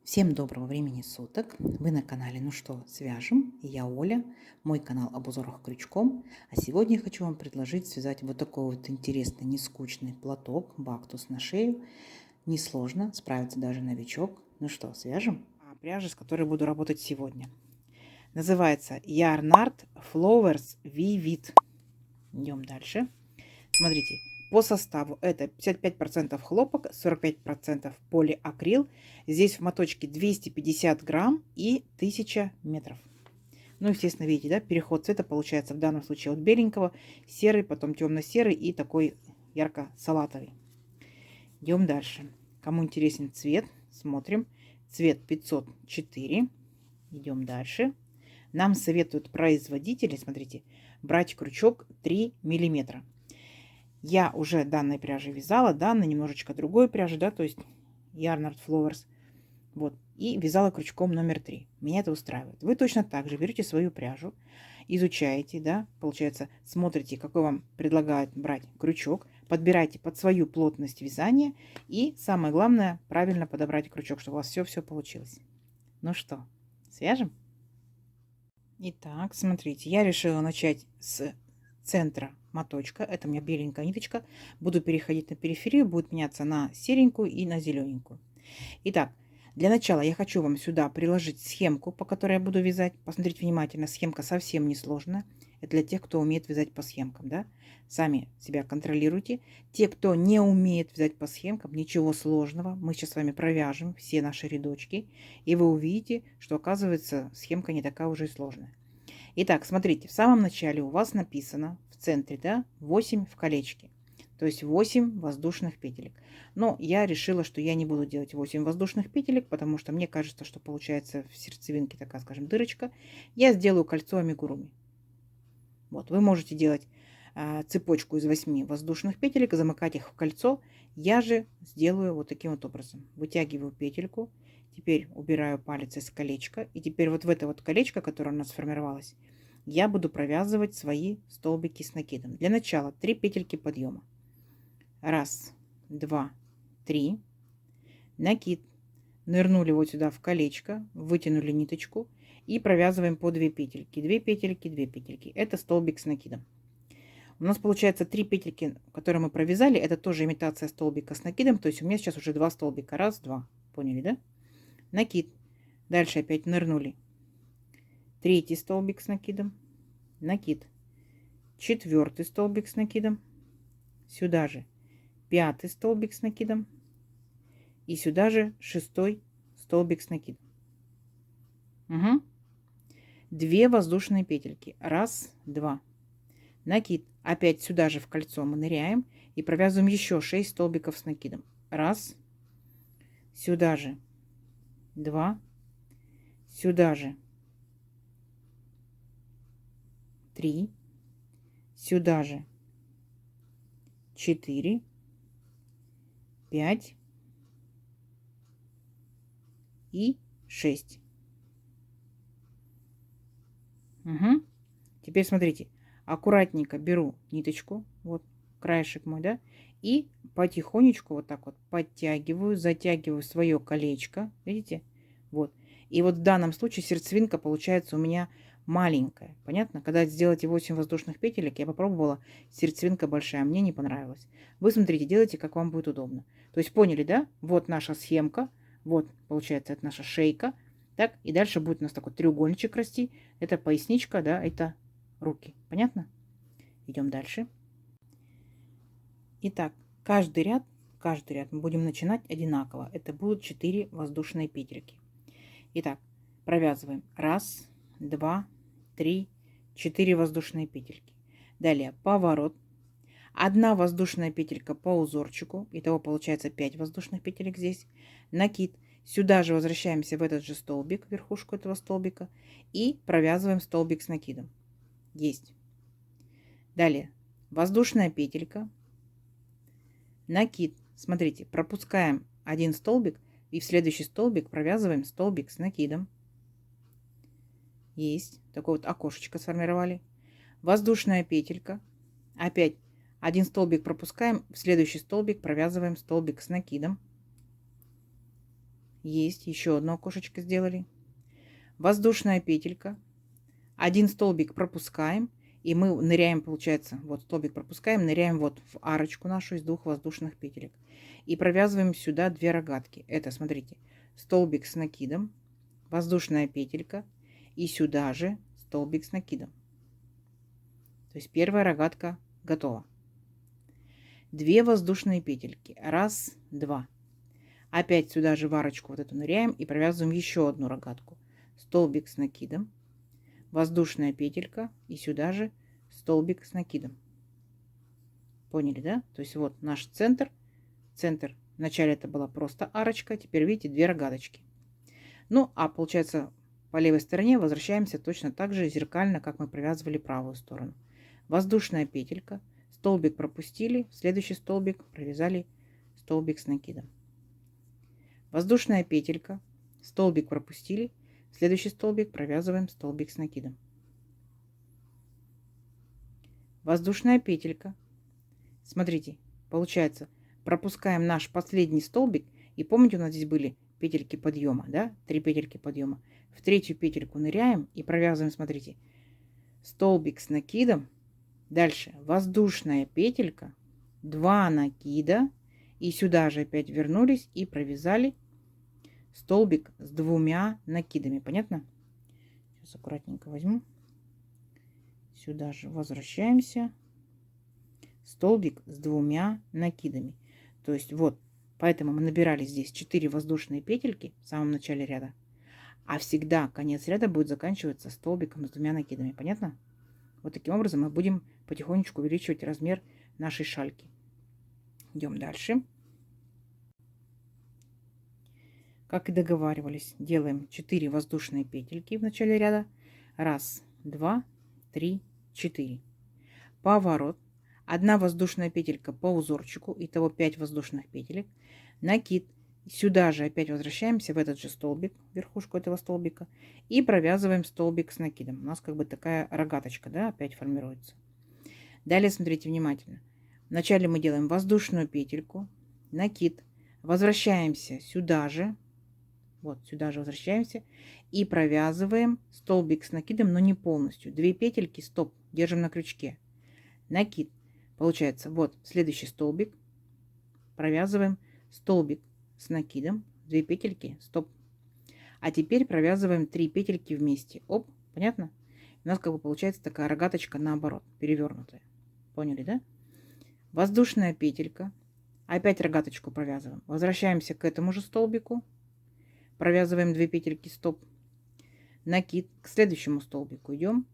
Всем доброго времени суток! Вы на канале «Ну что, свяжем?» И я Оля, мой канал об узорах крючком. А сегодня я хочу вам предложить связать вот такой вот интересный, нескучный платок, бактус на шею. Несложно, справится даже новичок. Ну что, свяжем? Пряжа, с которой буду работать сегодня, называется Yarn Art Flowers Vivid. Идем дальше. Смотрите, по составу это 55% хлопок, 45% полиакрил. Здесь в моточке 250 грамм и 1000 метров. Ну, естественно, видите, да, переход цвета получается в данном случае от беленького, серый, потом темно-серый и такой ярко-салатовый. Идем дальше. Кому интересен цвет, смотрим. Цвет 504. Идем дальше. Нам советуют производители, смотрите, брать крючок 3 миллиметра. Я уже данной пряжей вязала, да, на немножечко другой пряжи, да, то есть Yarn Art Flowers. Вот, и вязала крючком номер 3. Меня это устраивает. Вы точно так же берете свою пряжу, изучаете, да, получается, смотрите, какой вам предлагают брать крючок, подбирайте под свою плотность вязания и, самое главное, правильно подобрать крючок, чтобы у вас все получилось. Ну что, свяжем? Итак, смотрите, я решила начать с центра моточка. Это у меня беленькая ниточка. Буду переходить на периферию, будет меняться на серенькую и на зелененькую. Итак, для начала я хочу вам сюда приложить схемку, по которой я буду вязать. Посмотрите внимательно, схемка совсем не сложная. Это для тех, кто умеет вязать по схемкам, да? Сами себя контролируйте. Те, кто не умеет вязать по схемкам, ничего сложного. Мы сейчас с вами провяжем все наши рядочки, и вы увидите, что, оказывается, схемка не такая уже и сложная. Итак, смотрите, в самом начале у вас написано в центре, да, 8 в колечке. То есть 8 воздушных петелек. Но я решила, что я не буду делать 8 воздушных петелек, потому что мне кажется, что получается в сердцевинке такая, скажем, дырочка. Я сделаю кольцо амигуруми. Вот, вы можете делать цепочку из 8 воздушных петелек, замыкать их в кольцо. Я же сделаю вот таким вот образом. Вытягиваю петельку. Теперь убираю палец из колечка. И теперь вот в это вот колечко, которое у нас сформировалось, я буду провязывать свои столбики с накидом. Для начала 3 петельки подъема. Раз, два, три. Накид. Нырнули вот сюда в колечко, вытянули ниточку и провязываем по 2 петельки. 2 петельки, 2 петельки. Это столбик с накидом. У нас получается 3 петельки, которые мы провязали. Это тоже имитация столбика с накидом. То есть у меня сейчас уже 2 столбика. Раз, два. Поняли, да? Накид. Дальше опять нырнули. Третий столбик с накидом. Накид. Четвертый столбик с накидом. Сюда же пятый столбик с накидом. И сюда же шестой столбик с накидом. Угу. 2 воздушные петельки. Раз, два. Накид. Опять сюда же в кольцо мы ныряем и провязываем еще 6 столбиков с накидом. Раз. Сюда же 2. Сюда же 3. Сюда же 4. 5. И 6. Угу. Теперь смотрите. Аккуратненько беру ниточку, вот краешек мой, да, и потихонечку вот так вот подтягиваю, затягиваю свое колечко, видите, вот. И вот в данном случае сердцевинка получается у меня маленькая, понятно? Когда сделаете 8 воздушных петелек, я попробовала, сердцевинка большая, мне не понравилось. Вы смотрите, делайте, как вам будет удобно. То есть поняли, да? Вот наша схемка, вот получается это наша шейка, так, и дальше будет у нас такой треугольничек расти, это поясничка, да, это руки. Понятно? Идем дальше. Итак, каждый ряд мы будем начинать одинаково. Это будут 4 воздушные петельки. Итак, провязываем 1, 2, 3, 4 воздушные петельки. Далее поворот. 1 воздушная петелька по узорчику. Итого получается 5 воздушных петелек здесь. Накид. Сюда же возвращаемся в этот же столбик, верхушку этого столбика. И провязываем столбик с накидом. Есть. Далее воздушная петелька, накид. Смотрите, пропускаем один столбик и в следующий столбик провязываем столбик с накидом. Есть. Такое вот окошечко сформировали. Воздушная петелька. Опять один столбик пропускаем, в следующий столбик провязываем столбик с накидом. Есть, еще одно окошечко сделали. Воздушная петелька. Один столбик пропускаем, и мы ныряем, получается, вот столбик пропускаем, ныряем вот в арочку нашу из двух воздушных петелек. И провязываем сюда 2 рогатки. Это, смотрите, столбик с накидом, воздушная петелька и сюда же столбик с накидом. То есть первая рогатка готова. 2 воздушные петельки. Раз, два. Опять сюда же в арочку вот эту ныряем и провязываем еще одну рогатку. Столбик с накидом, воздушная петелька и сюда же столбик с накидом. Поняли, да? То есть вот наш центр. Центр. Вначале это была просто арочка, теперь видите 2 рогаточки. Ну, а получается по левой стороне возвращаемся точно так же зеркально, как мы провязывали правую сторону. Воздушная петелька, столбик пропустили, в следующий столбик провязали столбик с накидом. Воздушная петелька, столбик пропустили, в следующий столбик провязываем столбик с накидом. Воздушная петелька. Смотрите, получается, пропускаем наш последний столбик. И помните, у нас здесь были петельки подъема, да? 3 петельки подъема. В третью петельку ныряем и провязываем, смотрите, столбик с накидом. Дальше воздушная петелька, 2 накида. И сюда же опять вернулись и провязали столбик с 2 накидами. Понятно? Сейчас аккуратненько возьму. Сюда же возвращаемся. Столбик с 2 накидами. То есть вот, поэтому мы набирали здесь 4 воздушные петельки в самом начале ряда. А всегда конец ряда будет заканчиваться столбиком с 2 накидами. Понятно? Вот таким образом мы будем потихонечку увеличивать размер нашей шальки. Идем дальше. Как и договаривались, делаем 4 воздушные петельки в начале ряда. Раз, два, три, 4. Поворот. 1 воздушная петелька по узорчику. Итого 5 воздушных петелек. Накид. Сюда же опять возвращаемся в этот же столбик, верхушку этого столбика. И провязываем столбик с накидом. У нас как бы такая рогаточка, да, опять формируется. Далее смотрите внимательно. Вначале мы делаем воздушную петельку, накид. Возвращаемся сюда же. Вот сюда же возвращаемся. И провязываем столбик с накидом, но не полностью. 2 петельки, стоп, держим на крючке. Накид. Получается, вот следующий столбик. Провязываем столбик с накидом. 2 петельки, стоп. А теперь провязываем 3 петельки вместе. Оп, понятно? У нас как бы получается такая рогаточка наоборот, перевернутая. Поняли, да? Воздушная петелька. Опять рогаточку провязываем. Возвращаемся к этому же столбику. Провязываем 2 петельки, стоп. Накид. К следующему столбику идем.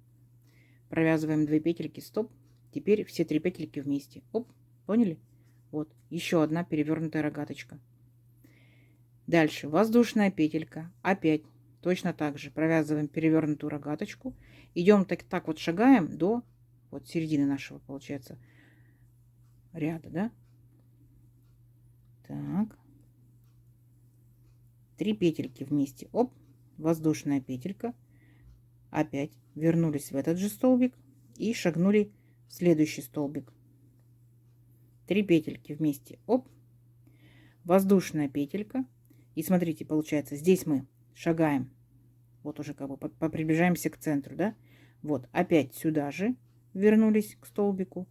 Провязываем 2 петельки, стоп. Теперь все 3 петельки вместе. Оп, поняли? Вот, еще одна перевернутая рогаточка. Дальше воздушная петелька. Опять точно так же провязываем перевернутую рогаточку. Идем так вот шагаем до вот середины нашего, получается, ряда, да? Так. 3 петельки вместе. Оп, воздушная петелька. Опять вернулись в этот же столбик и шагнули в следующий столбик. 3 петельки вместе. Оп, воздушная петелька. И смотрите, получается, здесь мы шагаем. Вот уже как бы приближаемся к центру, да? Вот, опять сюда же вернулись к столбику.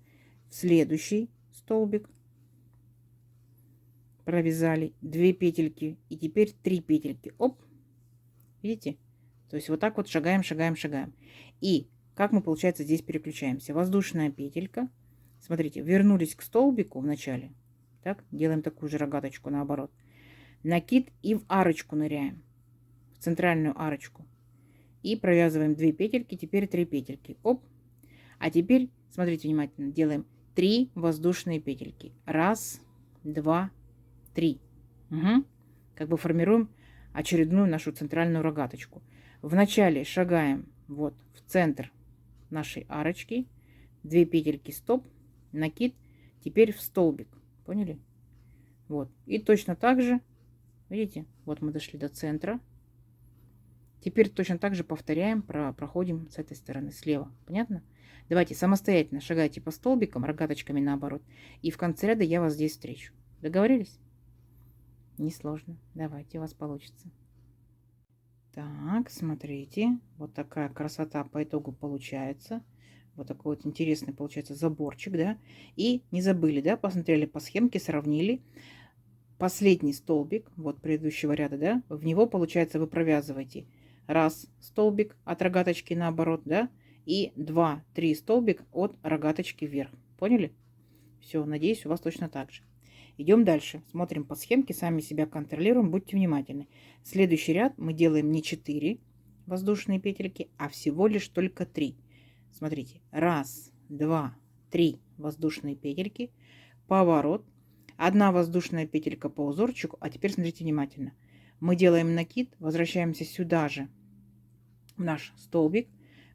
В следующий столбик провязали 2 петельки. И теперь 3 петельки. Оп, видите? То есть вот так вот шагаем, шагаем, шагаем. И как мы, получается, здесь переключаемся? Воздушная петелька. Смотрите, вернулись к столбику в начале. Так, делаем такую же рогаточку наоборот. Накид и в арочку ныряем. В центральную арочку. И провязываем 2 петельки, теперь 3 петельки. Оп. А теперь, смотрите внимательно, делаем 3 воздушные петельки. Раз, два, 3. Угу. Как бы формируем очередную нашу центральную рогаточку. Вначале шагаем вот в центр нашей арочки. 2 петельки, стоп, накид. Теперь в столбик. Поняли? Вот. И точно так же, видите, вот мы дошли до центра. Теперь точно так же повторяем, проходим с этой стороны слева. Понятно? Давайте самостоятельно шагайте по столбикам, рогаточками наоборот. И в конце ряда я вас здесь встречу. Договорились? Несложно. Давайте, у вас получится. Так, смотрите, вот такая красота по итогу получается. Вот такой вот интересный получается заборчик, да. И не забыли, да, посмотрели по схемке, сравнили. Последний столбик, вот предыдущего ряда, да, в него, получается, вы провязываете раз столбик от рогаточки наоборот, да, и 2-3 столбик от рогаточки вверх. Поняли? Все, надеюсь, у вас точно так же. Идем дальше. Смотрим по схемке, сами себя контролируем, будьте внимательны. Следующий ряд мы делаем не 4 воздушные петельки, а всего лишь только 3. Смотрите, раз, два, 3 воздушные петельки, поворот, одна воздушная петелька по узорчику. А теперь смотрите внимательно. Мы делаем накид, возвращаемся сюда же в наш столбик,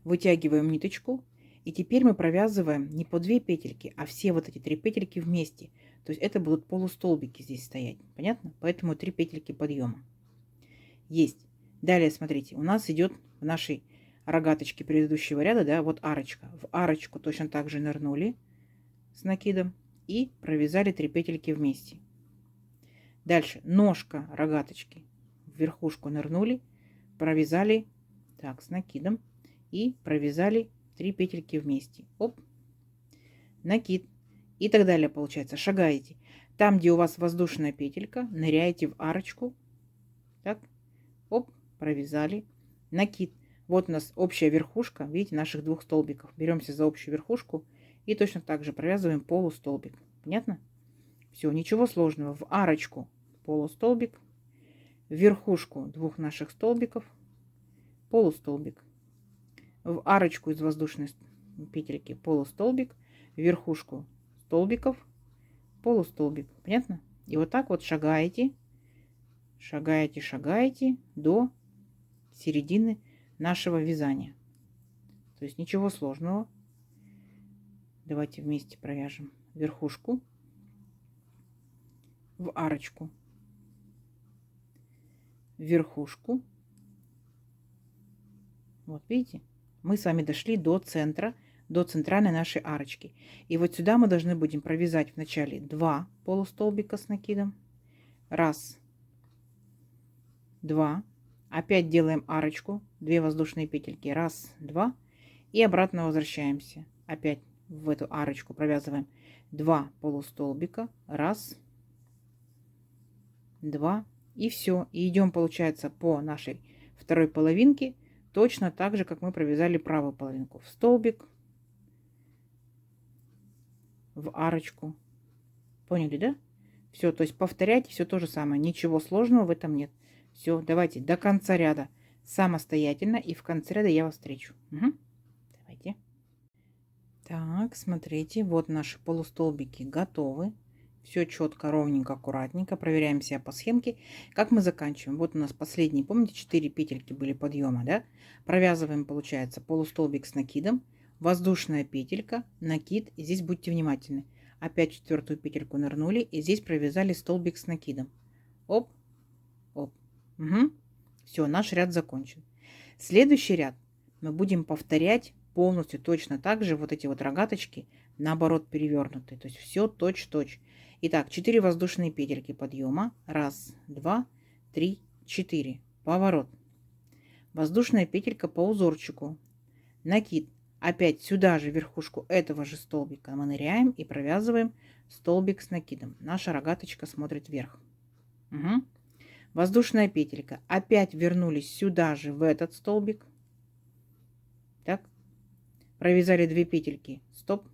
вытягиваем ниточку. И теперь мы провязываем не по 2 петельки, а все вот эти 3 петельки вместе. То есть это будут полустолбики здесь стоять. Понятно? Поэтому 3 петельки подъема. Есть. Далее, смотрите, у нас идет в нашей рогаточке предыдущего ряда, да, вот арочка. В арочку точно так же нырнули с накидом и провязали 3 петельки вместе. Дальше ножка рогаточки. В верхушку нырнули, провязали так с накидом и провязали 3 петельки вместе. Оп, накид. И так далее получается. Шагаете. Там, где у вас воздушная петелька, ныряете в арочку. Так, оп, провязали. Накид. Вот у нас общая верхушка, видите, наших двух столбиков. Беремся за общую верхушку и точно так же провязываем полустолбик. Понятно? Все, ничего сложного. В арочку полустолбик, в верхушку двух наших столбиков полустолбик, в арочку из воздушной петельки полустолбик, в верхушку столбиков полустолбик. Понятно? И вот так вот шагаете, шагаете, шагаете до середины нашего вязания. То есть ничего сложного. Давайте вместе провяжем верхушку в арочку, верхушку. Вот видите, мы с вами дошли до центра, до центральной нашей арочки. И вот сюда мы должны будем провязать вначале 2 полустолбика с накидом. Раз, два. Опять делаем арочку, 2 воздушные петельки. Раз, два. И обратно возвращаемся. Опять в эту арочку провязываем 2 полустолбика. Раз, два. И все. И идем, получается, по нашей второй половинке. Точно так же, как мы провязали правую половинку. В столбик, в арочку. Поняли, да? Все, то есть повторяйте все то же самое. Ничего сложного в этом нет. Все, давайте до конца ряда самостоятельно. И в конце ряда я вас встречу. Угу. Давайте. Так, смотрите, вот наши полустолбики готовы. Все четко, ровненько, аккуратненько. Проверяем себя по схемке. Как мы заканчиваем? Вот у нас последние, помните, 4 петельки были подъема, да? Провязываем, получается, полустолбик с накидом, воздушная петелька, накид. И здесь будьте внимательны. Опять четвертую петельку нырнули и здесь провязали столбик с накидом. Оп, оп. Угу. Все, наш ряд закончен. Следующий ряд мы будем повторять полностью точно так же. Вот эти вот рогаточки наоборот перевернуты. То есть все точь-точь. Итак, 4 воздушные петельки подъема. Раз, два, три, 4. Поворот. Воздушная петелька по узорчику. Накид. Опять сюда же верхушку этого же столбика мы ныряем и провязываем столбик с накидом. Наша рогаточка смотрит вверх. Угу. Воздушная петелька. Опять вернулись сюда же в этот столбик. Так. Провязали 2 петельки. Стоп.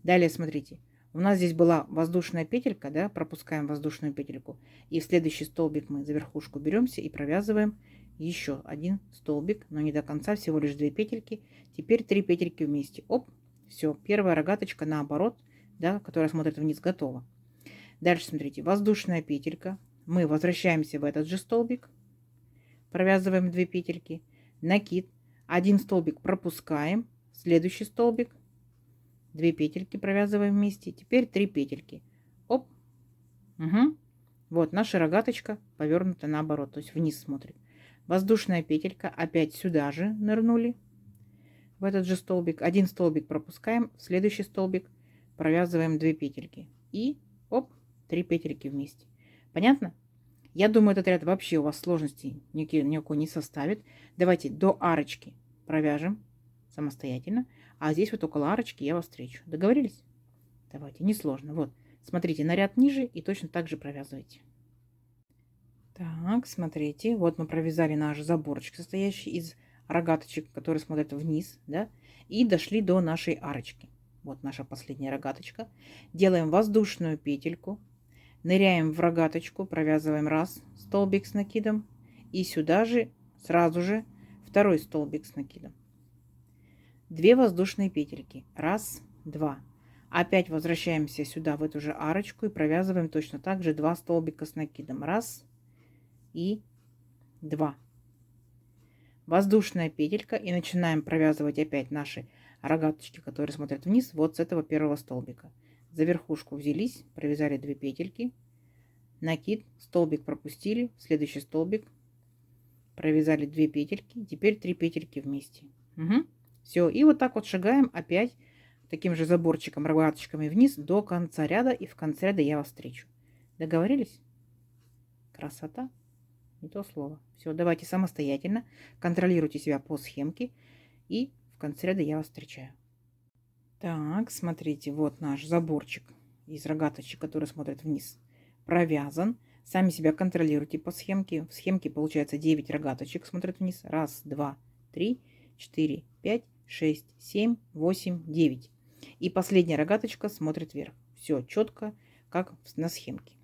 Далее смотрите. У нас здесь была воздушная петелька, да, пропускаем воздушную петельку. И в следующий столбик мы за верхушку беремся и провязываем еще один столбик, но не до конца, всего лишь 2 петельки. Теперь 3 петельки вместе. Оп, все, первая рогаточка наоборот, да, которая смотрит вниз, готова. Дальше смотрите, воздушная петелька. Мы возвращаемся в этот же столбик, провязываем 2 петельки, накид, один столбик пропускаем, следующий столбик, 2 петельки провязываем вместе, теперь 3 петельки. Оп, угу. Вот наша рогаточка повернута наоборот, то есть вниз смотрит. Воздушная петелька, опять сюда же нырнули, в этот же столбик, один столбик пропускаем, в следующий столбик провязываем 2 петельки и оп, 3 петельки вместе. Понятно? Я думаю, этот ряд вообще у вас сложностей никакой не составит. Давайте до арочки провяжем самостоятельно. А здесь вот около арочки я вас встречу. Договорились? Давайте, несложно. Вот, смотрите, на ряд ниже и точно так же провязывайте. Так, смотрите, вот мы провязали наш заборчик, состоящий из рогаточек, которые смотрят вниз, да, и дошли до нашей арочки. Вот наша последняя рогаточка. Делаем воздушную петельку, ныряем в рогаточку, провязываем раз столбик с накидом и сюда же сразу же второй столбик с накидом. 2 воздушные петельки. Раз, два. Опять возвращаемся сюда, в эту же арочку, и провязываем точно так же 2 столбика с накидом. Раз и 2. Воздушная петелька. И начинаем провязывать опять наши рогаточки, которые смотрят вниз, вот с этого первого столбика. За верхушку взялись, провязали 2 петельки. Накид, столбик пропустили, следующий столбик. Провязали 2 петельки. Теперь 3 петельки вместе. Угу. Все, и вот так вот шагаем опять таким же заборчиком, рогаточками вниз до конца ряда. И в конце ряда я вас встречу. Договорились? Красота. Не то слово. Все, давайте самостоятельно. Контролируйте себя по схемке. И в конце ряда я вас встречаю. Так, смотрите, вот наш заборчик из рогаточек, который смотрит вниз, провязан. Сами себя контролируйте по схемке. В схемке получается 9 рогаточек смотрят вниз. Раз, два, три, 4, 5, 6, 7, 8, 9. И последняя рогаточка смотрит вверх. Все четко, как на схемке.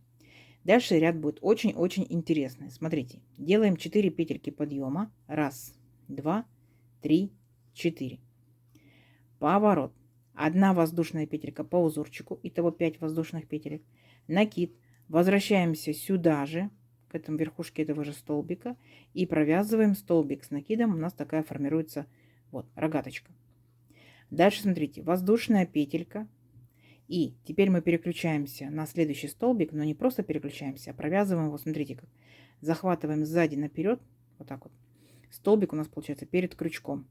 Дальше ряд будет очень-очень интересный. Смотрите, делаем 4 петельки подъема. Раз, два, три, 4. Поворот. 1 воздушная петелька по узорчику. Итого 5 воздушных петелек. Накид. Возвращаемся сюда же, к этому верхушке этого же столбика. И провязываем столбик с накидом. У нас такая формируется вот рогаточка. Дальше смотрите, воздушная петелька. И теперь мы переключаемся на следующий столбик, но не просто переключаемся, а провязываем его, смотрите как. Захватываем сзади наперед, вот так вот. Столбик у нас получается перед крючком.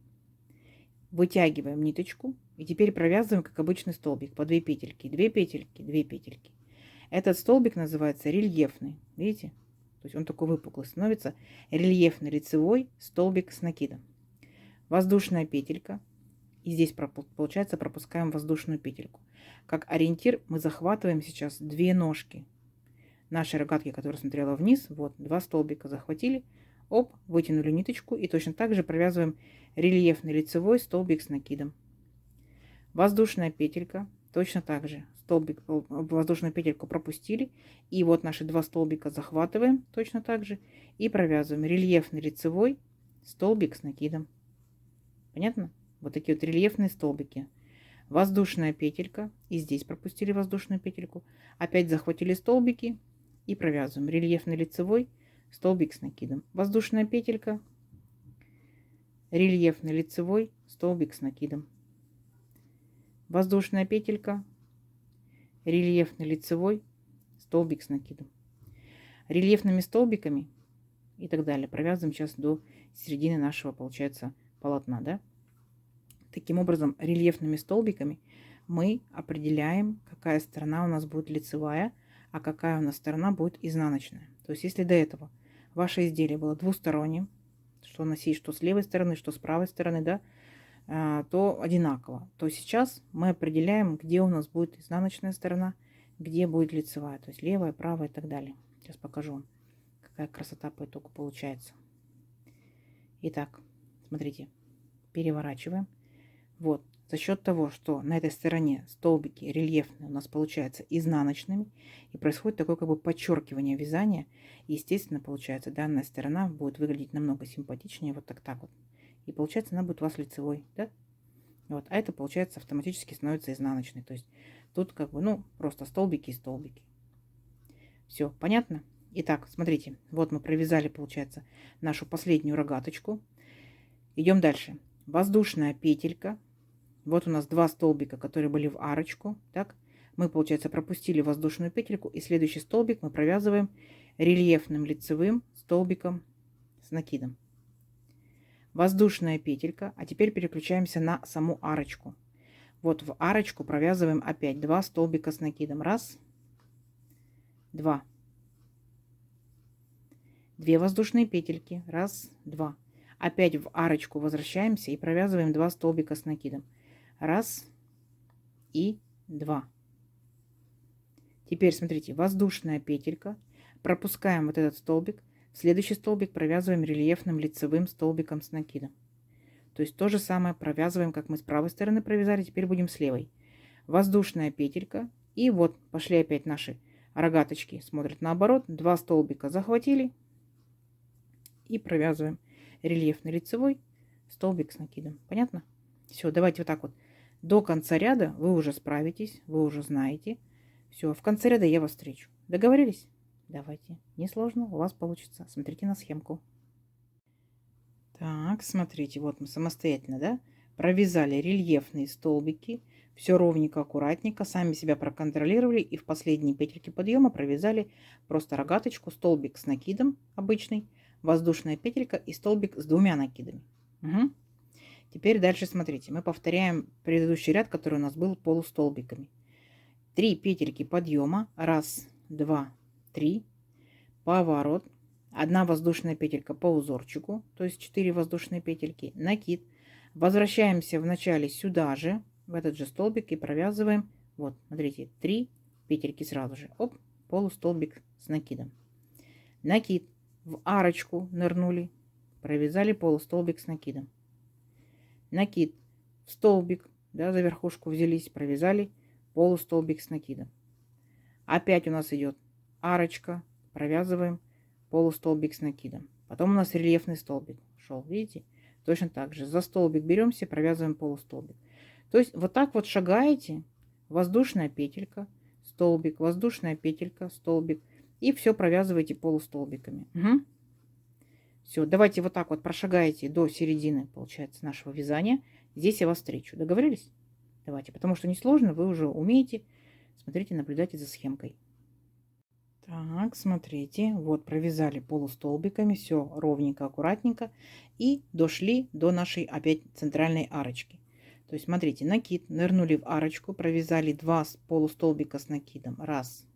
Вытягиваем ниточку и теперь провязываем, как обычный столбик, по 2 петельки, 2 петельки, 2 петельки. Этот столбик называется рельефный, видите? То есть он такой выпуклый становится. Рельефный лицевой столбик с накидом. Воздушная петелька. И здесь, получается, пропускаем воздушную петельку. Как ориентир мы захватываем сейчас 2 ножки нашей рогатки, которая смотрела вниз. Вот, 2 столбика захватили. Оп, вытянули ниточку. И точно так же провязываем рельефный лицевой столбик с накидом. Воздушная петелька. Точно так же. Столбик, воздушную петельку пропустили. И вот наши 2 столбика захватываем точно так же. И провязываем рельефный лицевой столбик с накидом. Понятно? Вот такие вот рельефные столбики. Воздушная петелька. И здесь пропустили воздушную петельку. Опять захватили столбики. И провязываем рельефный лицевой столбик с накидом. Воздушная петелька. Рельефный лицевой столбик с накидом. Воздушная петелька. Рельефный лицевой столбик с накидом. Рельефными столбиками и так далее провязываем сейчас до середины нашего, получается, полотна, да? Таким образом, рельефными столбиками мы определяем, какая сторона у нас будет лицевая, а какая у нас сторона будет изнаночная. То есть, если до этого ваше изделие было двусторонним, что носить, что с левой стороны, что с правой стороны, да, то одинаково. То сейчас мы определяем, где у нас будет изнаночная сторона, где будет лицевая, то есть левая, правая и так далее. Сейчас покажу вам, какая красота по итогу получается. Итак, смотрите, переворачиваем. Вот, за счет того, что на этой стороне столбики рельефные у нас получаются изнаночными, и происходит такое как бы подчеркивание вязания, естественно, получается, данная сторона будет выглядеть намного симпатичнее, вот так вот. И получается, она будет у вас лицевой, да? Вот, а это, получается, автоматически становится изнаночной. То есть тут как бы, ну, просто столбики и столбики. Все, понятно? Итак, смотрите, вот мы провязали, получается, нашу последнюю рогаточку. Идем дальше. Воздушная петелька. Вот у нас 2 столбика, которые были в арочку. Так, мы, получается, пропустили воздушную петельку. И следующий столбик мы провязываем рельефным лицевым столбиком с накидом. Воздушная петелька. А теперь переключаемся на саму арочку. Вот в арочку провязываем опять 2 столбика с накидом. Раз, два. 2 воздушные петельки, раз, два. Опять в арочку возвращаемся и провязываем 2 столбика с накидом. Раз и 2. Теперь смотрите, воздушная петелька, пропускаем вот этот столбик, в следующий столбик провязываем рельефным лицевым столбиком с накидом. То есть то же самое провязываем, как мы с правой стороны провязали, теперь будем с левой. Воздушная петелька, и вот пошли опять наши рогаточки, смотрят наоборот, 2 столбика захватили и провязываем рельефный лицевой столбик с накидом. Понятно? Все, давайте вот так вот. До конца ряда вы уже справитесь, вы уже знаете. Все, в конце ряда я вас встречу. Договорились? Давайте. Несложно, у вас получится. Смотрите на схемку. Так, смотрите, вот мы самостоятельно, да, провязали рельефные столбики. Все ровненько, аккуратненько. Сами себя проконтролировали. И в последние петельки подъема провязали просто рогаточку, столбик с накидом обычный, воздушная петелька и столбик с 2 накидами. Угу. Теперь дальше смотрите. Мы повторяем предыдущий ряд, который у нас был полустолбиками. 3 петельки подъема. Раз, два, три. Поворот. 1 воздушная петелька по узорчику. То есть 4 воздушные петельки. Накид. Возвращаемся вначале сюда же, в этот же столбик, и провязываем. Вот, смотрите, 3 петельки сразу же. Оп, полустолбик с накидом. Накид. В арочку нырнули. Провязали полустолбик с накидом. Накид в столбик, да, за верхушку взялись, провязали полустолбик с накидом. Опять у нас идет арочка, провязываем полустолбик с накидом. Потом у нас рельефный столбик шел, видите? Точно так же за столбик беремся, провязываем полустолбик. То есть вот так вот шагаете, воздушная петелька, столбик, воздушная петелька, столбик, и все провязываете полустолбиками. Угу. Все, давайте вот так вот прошагаете до середины, получается, нашего вязания. Здесь я вас встречу. Договорились? Давайте, потому что несложно, вы уже умеете. Смотрите, наблюдайте за схемкой. Так, смотрите, вот провязали полустолбиками, все ровненько, аккуратненько. И дошли до нашей опять центральной арочки. То есть, смотрите, накид, нырнули в арочку, провязали 2 полустолбика с накидом. Раз,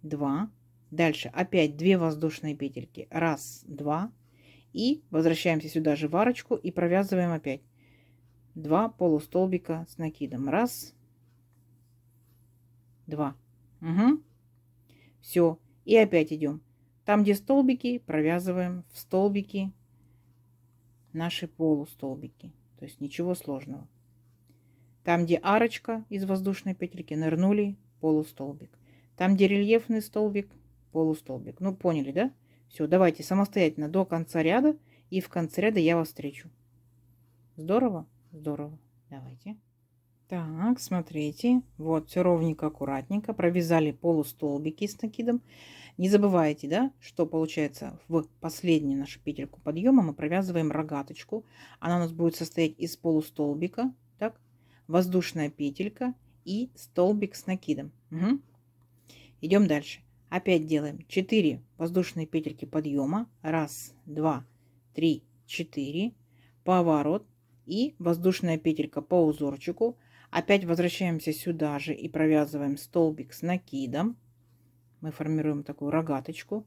два. Дальше опять 2 воздушные петельки. Раз, два. И возвращаемся сюда же в арочку и провязываем опять 2 полустолбика с накидом. Раз, два. Угу. Все. И опять идем. Там, где столбики, провязываем в столбики наши полустолбики. То есть ничего сложного. Там, где арочка из воздушной петельки, нырнули, полустолбик. Там, где рельефный столбик, полустолбик. Ну, поняли, да? Все, давайте самостоятельно до конца ряда. И в конце ряда я вас встречу. Здорово? Здорово. Давайте. Так, смотрите. Вот, все ровненько, аккуратненько. Провязали полустолбики с накидом. Не забывайте, да, что получается в последнюю нашу петельку подъема мы провязываем рогаточку. Она у нас будет состоять из полустолбика, так, воздушная петелька и столбик с накидом. Угу. Идем дальше. Опять делаем 4 воздушные петельки подъема. Раз, два, три, 4. Поворот и воздушная петелька по узорчику. Опять возвращаемся сюда же и провязываем столбик с накидом. Мы формируем такую рогаточку.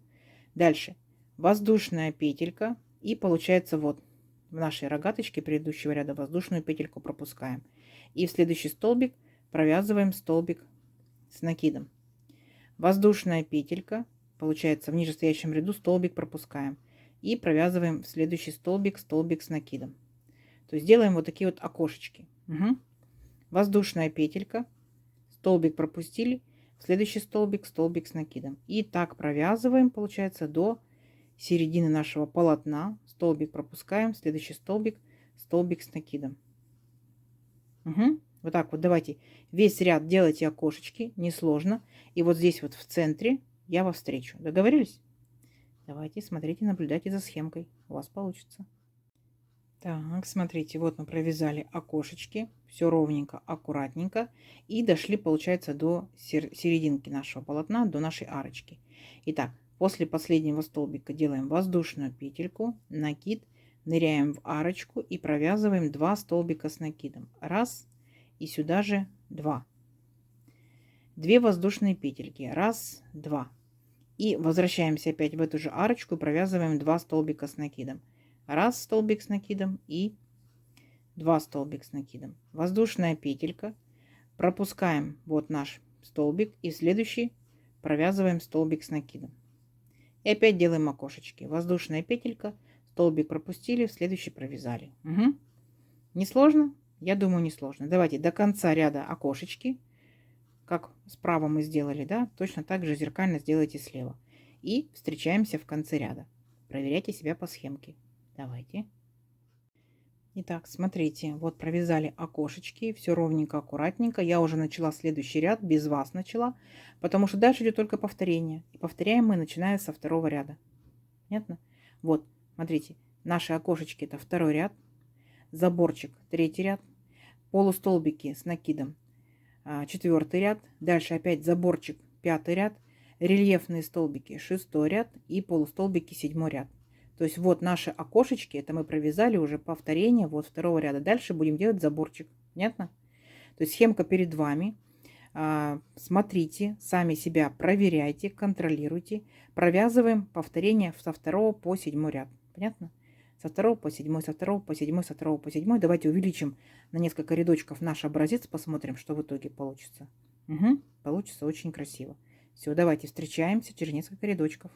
Дальше воздушная петелька. И получается вот в нашей рогаточке предыдущего ряда воздушную петельку пропускаем. И в следующий столбик провязываем столбик с накидом. Воздушная петелька. Получается в нижестоящем ряду столбик пропускаем. И провязываем в следующий столбик столбик с накидом. То есть делаем вот такие вот окошечки. Угу. Воздушная петелька, столбик пропустили, в следующий столбик, столбик с накидом. И так провязываем, получается, до середины нашего полотна. Столбик пропускаем, следующий столбик, столбик с накидом. Угу. Вот так вот давайте весь ряд делайте окошечки, несложно. И вот здесь вот в центре я вас встречу. Договорились? Давайте, смотрите, наблюдайте за схемкой. У вас получится. Так, смотрите, вот мы провязали окошечки, все ровненько, аккуратненько. И дошли, получается, до серединки нашего полотна, до нашей арочки. Итак, после последнего столбика делаем воздушную петельку, накид, ныряем в арочку и провязываем 2 столбика с накидом. Раз, и сюда же 2. 2 воздушные петельки. Раз, два. И возвращаемся опять в эту же арочку и провязываем 2 столбика с накидом. Раз столбик с накидом и 2 столбика с накидом. Воздушная петелька. Пропускаем вот наш столбик и следующий провязываем столбик с накидом. И опять делаем окошечки. Воздушная петелька, столбик пропустили, в следующий провязали. Угу. Не сложно? Я думаю, не сложно. Давайте до конца ряда окошечки. Как справа мы сделали, да? Точно так же зеркально сделайте слева. И встречаемся в конце ряда. Проверяйте себя по схемке. Давайте. Итак, смотрите, вот провязали окошечки, все ровненько, аккуратненько. Я уже начала следующий ряд, без вас начала, потому что дальше идет только повторение. И повторяем мы, начиная со второго ряда. Понятно? Вот, смотрите, наши окошечки это второй ряд, заборчик третий ряд, полустолбики с накидом четвертый ряд, дальше опять заборчик пятый ряд, рельефные столбики шестой ряд и полустолбики седьмой ряд. То есть вот наши окошечки, это мы провязали уже повторение вот второго ряда. Дальше будем делать заборчик. Понятно? То есть схемка перед вами. Смотрите, сами себя проверяйте, контролируйте. Провязываем повторение со второго по седьмой ряд. Понятно? Со второго по седьмой, со второго по седьмой, со второго по седьмой. Давайте увеличим на несколько рядочков наш образец, посмотрим, что в итоге получится. Угу, получится очень красиво. Все, давайте встречаемся через несколько рядочков.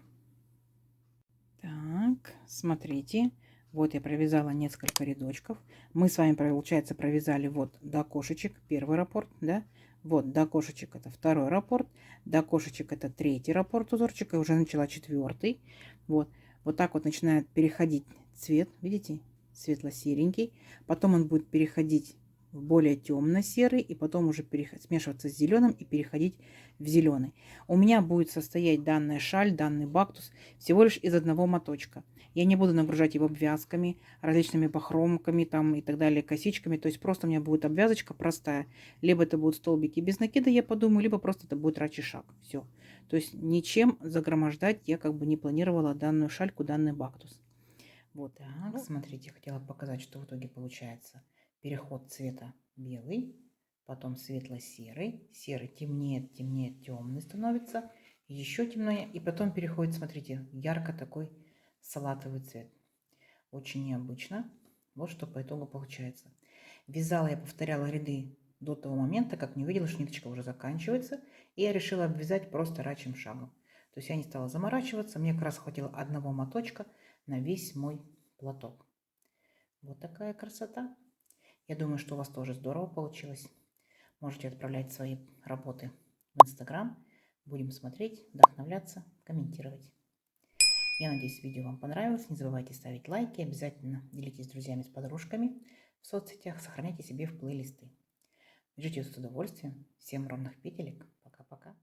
Так, смотрите, вот я провязала несколько рядочков. Мы с вами, получается, провязали вот до окошечек первый раппорт, да? Вот до окошечек это второй раппорт, до окошечек это третий раппорт узорчика, и уже начала четвертый. Вот, вот так вот начинает переходить цвет, видите, светло-серенький. Потом он будет переходить в более темно-серый, и потом уже смешиваться с зеленым и переходить в зеленый. У меня будет состоять данная шаль, данный бактус всего лишь из одного моточка. Я не буду нагружать его обвязками, различными бахромками там и так далее, косичками. То есть просто у меня будет обвязочка простая. Либо это будут столбики без накида, я подумаю, либо просто это будет рачий шаг. Все. То есть ничем загромождать я как бы не планировала данную шальку, данный бактус. Вот так, смотрите, хотела показать, что в итоге получается. Переход цвета белый, потом светло-серый, серый темнеет, темнеет, темный становится, еще темнее, и потом переходит, смотрите, ярко такой салатовый цвет. Очень необычно. Вот что по итогу получается. Вязала я, повторяла ряды до того момента, как не увидела, что ниточка уже заканчивается, и я решила обвязать просто рачьим шагом. То есть я не стала заморачиваться, мне как раз хватило одного моточка на весь мой платок. Вот такая красота. Я думаю, что у вас тоже здорово получилось. Можете отправлять свои работы в Инстаграм. Будем смотреть, вдохновляться, комментировать. Я надеюсь, видео вам понравилось. Не забывайте ставить лайки. Обязательно делитесь с друзьями, с подружками в соцсетях. Сохраняйте себе в плейлисты. Ждите с удовольствием. Всем ровных петелек. Пока-пока.